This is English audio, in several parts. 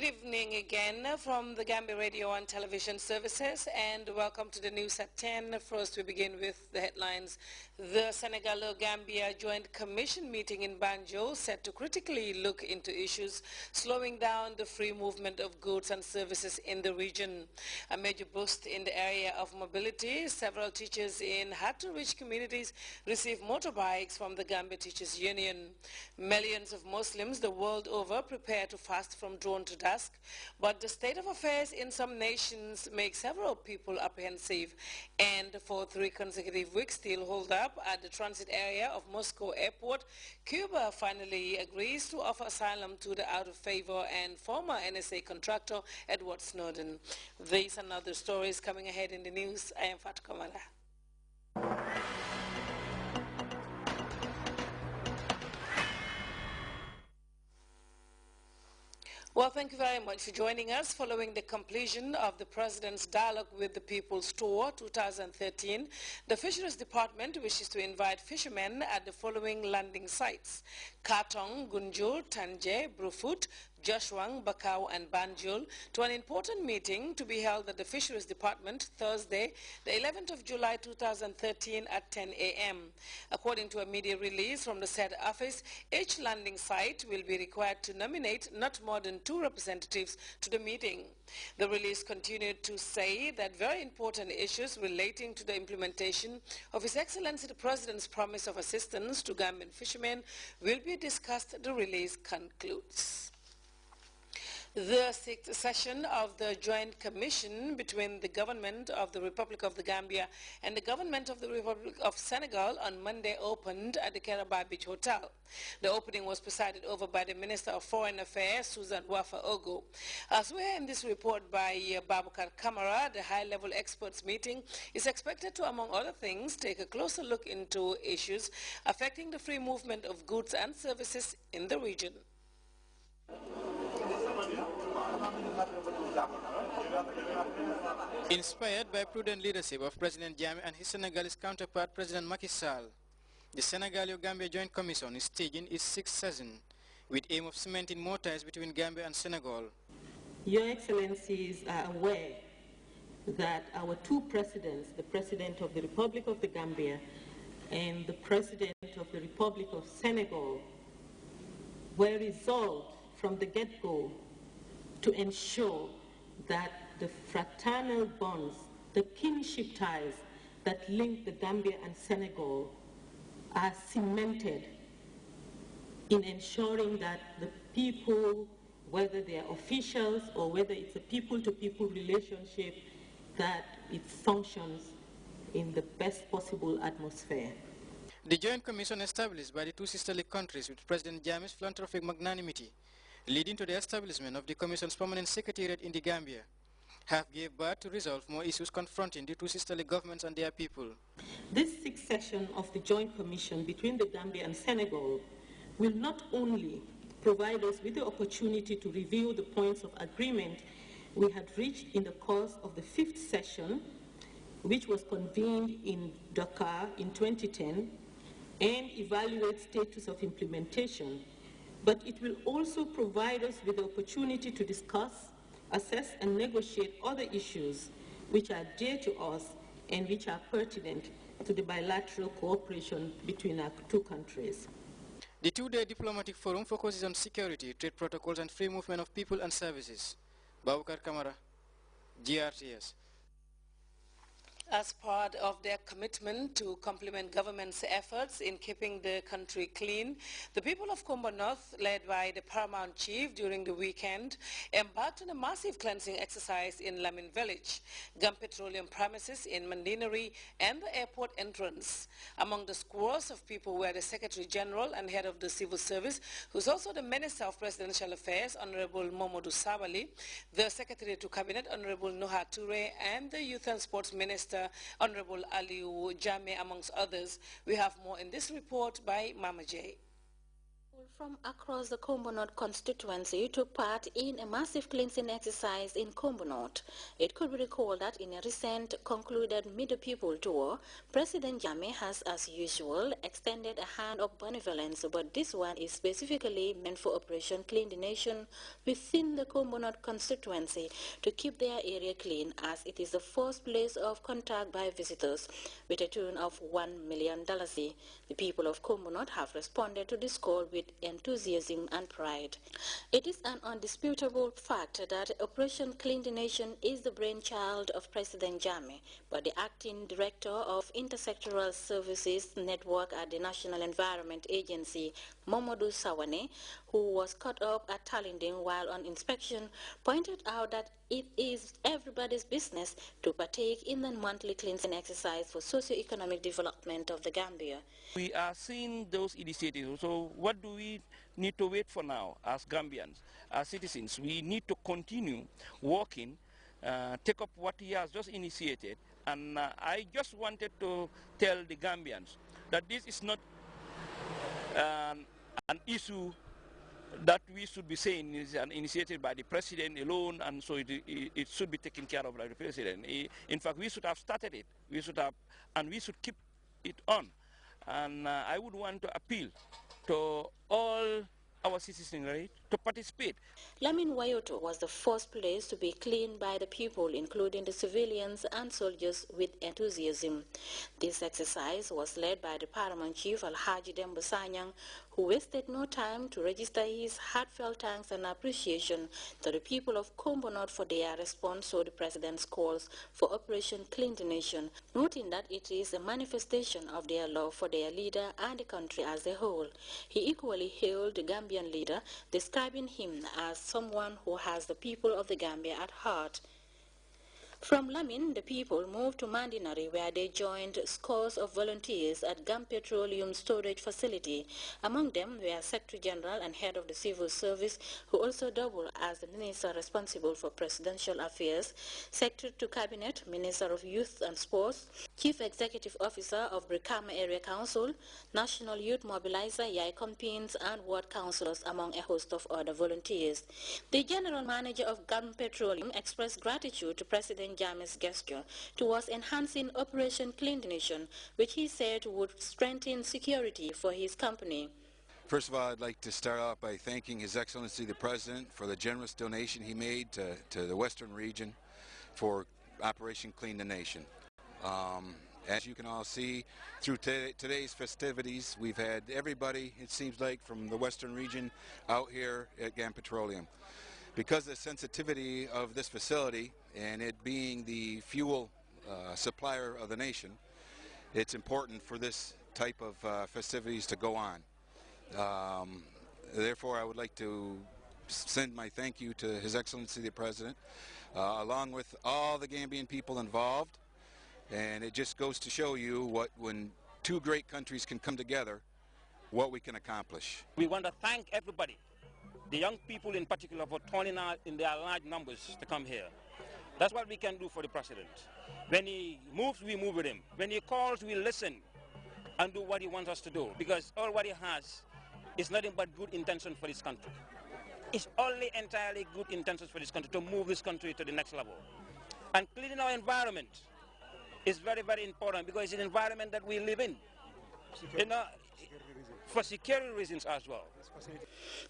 evening again from the Gambia Radio and Television Services, and welcome to the news at 10. First, we begin with the headlines. The Senegal-Gambia Joint Commission meeting in Banjul set to critically look into issues slowing down the free movement of goods and services in the region. A major boost in the area of mobility. Several teachers in hard-to-reach communities receive motorbikes from the Gambia Teachers Union. Millions of Muslims the world over prepare to fast from dawn to dusk, but the state of affairs in some nations makes several people apprehensive, and for 3 consecutive weeks still hold up at the transit area of Moscow Airport. Cuba finally agrees to offer asylum to the out-of-favor and former NSA contractor Edward Snowden. These and other stories coming ahead in the news. I am Fatou Kamara. Well, thank you very much for joining us. Following the completion of the President's Dialogue with the People's Tour 2013, the Fisheries Department wishes to invite fishermen at the following landing sites: Katong, Gunjul, Tanje, Brufut, Joshwang, Bakau and Banjul to an important meeting to be held at the Fisheries Department Thursday, the 11th of July 2013 at 10 a.m. According to a media release from the said office, each landing site will be required to nominate not more than 2 representatives to the meeting. The release continued to say that very important issues relating to the implementation of His Excellency the President's promise of assistance to Gambian fishermen will be discussed, the release concludes. The 6th session of the Joint Commission between the Government of the Republic of the Gambia and the Government of the Republic of Senegal on Monday opened at the Keraba Beach Hotel. The opening was presided over by the Minister of Foreign Affairs, Susan Wafa Ogo. As we hear in this report by Babukar Kamara, the high-level experts meeting is expected to, among other things, take a closer look into issues affecting the free movement of goods and services in the region. Inspired by prudent leadership of President Jammeh and his Senegalese counterpart, President Macky Sall, the Senegal-Gambia Joint Commission is staging its 6th session with aim of cementing more ties between Gambia and Senegal. Your Excellencies are aware that our 2 presidents, the President of the Republic of the Gambia and the President of the Republic of Senegal, were resolved from the get-go to ensure that the fraternal bonds, the kinship ties that link the Gambia and Senegal are cemented in ensuring that the people, whether they are officials or whether it's a people-to-people relationship, that it functions in the best possible atmosphere. The Joint Commission established by the 2 sisterly countries with President Jammeh's philanthropic magnanimity, leading to the establishment of the Commission's permanent secretariat in the Gambia, have gave birth to resolve more issues confronting the 2 sisterly governments and their people. This 6th session of the Joint Commission between the Gambia and Senegal will not only provide us with the opportunity to review the points of agreement we had reached in the course of the 5th session, which was convened in Dakar in 2010, and evaluate status of implementation, but it will also provide us with the opportunity to discuss, assess and negotiate other issues which are dear to us and which are pertinent to the bilateral cooperation between our 2 countries. The 2-day diplomatic forum focuses on security, trade protocols and free movement of people and services. Babukar Kamara, GRTS. As part of their commitment to complement government's efforts in keeping the country clean, the people of Kombo North, led by the Paramount Chief during the weekend, embarked on a massive cleansing exercise in Lamin Village, Gum Petroleum premises in Mandinari, and the airport entrance. Among the scores of people were the Secretary General and Head of the Civil Service, who is also the Minister of Presidential Affairs, Honorable Momodou Sabali, the Secretary to Cabinet, Honorable Noha Toure, and the Youth and Sports Minister, Honorable Aliou Jammeh, amongst others. We have more in this report by Mama J. from across the Kombo North constituency took part in a massive cleansing exercise in Kombo North. It could be recalled that in a recent concluded Meet the People tour, President Jammeh has, as usual, extended a hand of benevolence, but this one is specifically meant for Operation Clean the Nation within the Kombo North constituency to keep their area clean, as it is the first place of contact by visitors, with a tune of $1 million. The people of Kombo North have responded to this call with enthusiasm and pride. It is an undisputable fact that Operation Clean the Nation is the brainchild of President Jammeh, but the acting director of Intersectoral Services Network at the National Environment Agency, Momodou Sawane, who was caught up at Talinding while on inspection, pointed out that it is everybody's business to partake in the monthly cleansing exercise for socio-economic development of the Gambia. We are seeing those initiatives, so what do we need to wait for now as Gambians, as citizens? We need to continue working, take up what he has just initiated, and I just wanted to tell the Gambians that this is not an issue that we should be saying is initiated by the president alone, and so it should be taken care of by the president. In fact, we should have started it. We should have, and we should keep it on. And I would want to appeal to all our citizenry to participate. Lamin Wayoto was the first place to be cleaned by the people, including the civilians and soldiers, with enthusiasm. This exercise was led by the Paramount Chief Alhaji Demba Sanyang, who wasted no time to register his heartfelt thanks and appreciation to the people of Kombo North for their response to the President's calls for Operation Clean the Nation, noting that it is a manifestation of their love for their leader and the country as a whole. He equally hailed the Gambian leader, describing him as someone who has the people of the Gambia at heart. From Lamin, the people moved to Mandinari, where they joined scores of volunteers at Gam Petroleum Storage Facility. Among them were Secretary General and Head of the Civil Service, who also doubled as the Minister responsible for Presidential Affairs, Secretary to Cabinet, Minister of Youth and Sports, Chief Executive Officer of Brikama Area Council, National Youth Mobilizer, Yai Compins, and Ward Councillors, among a host of other volunteers. The General Manager of Gam Petroleum expressed gratitude to President Jammeh's gesture towards enhancing Operation Clean the Nation, which he said would strengthen security for his company. First of all, I'd like to start off by thanking His Excellency the President for the generous donation he made to the Western region for Operation Clean the Nation. As you can all see, through today's festivities, we've had everybody, it seems like, from the Western region out here at GAM Petroleum. Because of the sensitivity of this facility and it being the fuel supplier of the nation, it's important for this type of festivities to go on. Therefore, I would like to send my thank you to His Excellency the President, along with all the Gambian people involved. And it just goes to show you what, when two great countries can come together, what we can accomplish. We want to thank everybody, the young people in particular, for turning out in their large numbers to come here. That's what we can do for the president. When he moves, we move with him. When he calls, we listen and do what he wants us to do, because all what he has is nothing but good intention for this country. It's only entirely good intentions for this country to move this country to the next level. And cleaning our environment is very, very important, because it's an environment that we live in. For security reasons as well.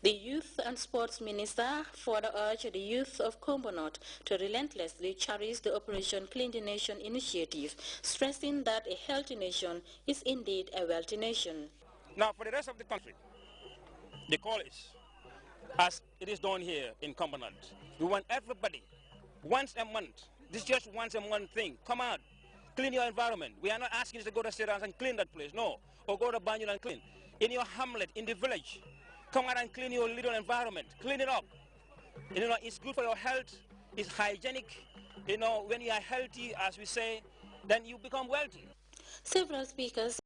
The Youth and Sports Minister further urged the youth of Kombo North to relentlessly cherish the Operation Clean the Nation initiative, stressing that a healthy nation is indeed a wealthy nation. Now, for the rest of the country, the call is, as it is done here in Kombo North, we want everybody, once a month, this is just once a month thing, come out, clean your environment. We are not asking you to go to Sierra and clean that place, no, or go to Banjul and clean. In your hamlet, in the village, come out and clean your little environment. Clean it up. It's good for your health. It's hygienic. When you are healthy, as we say, then you become wealthy. Several speakers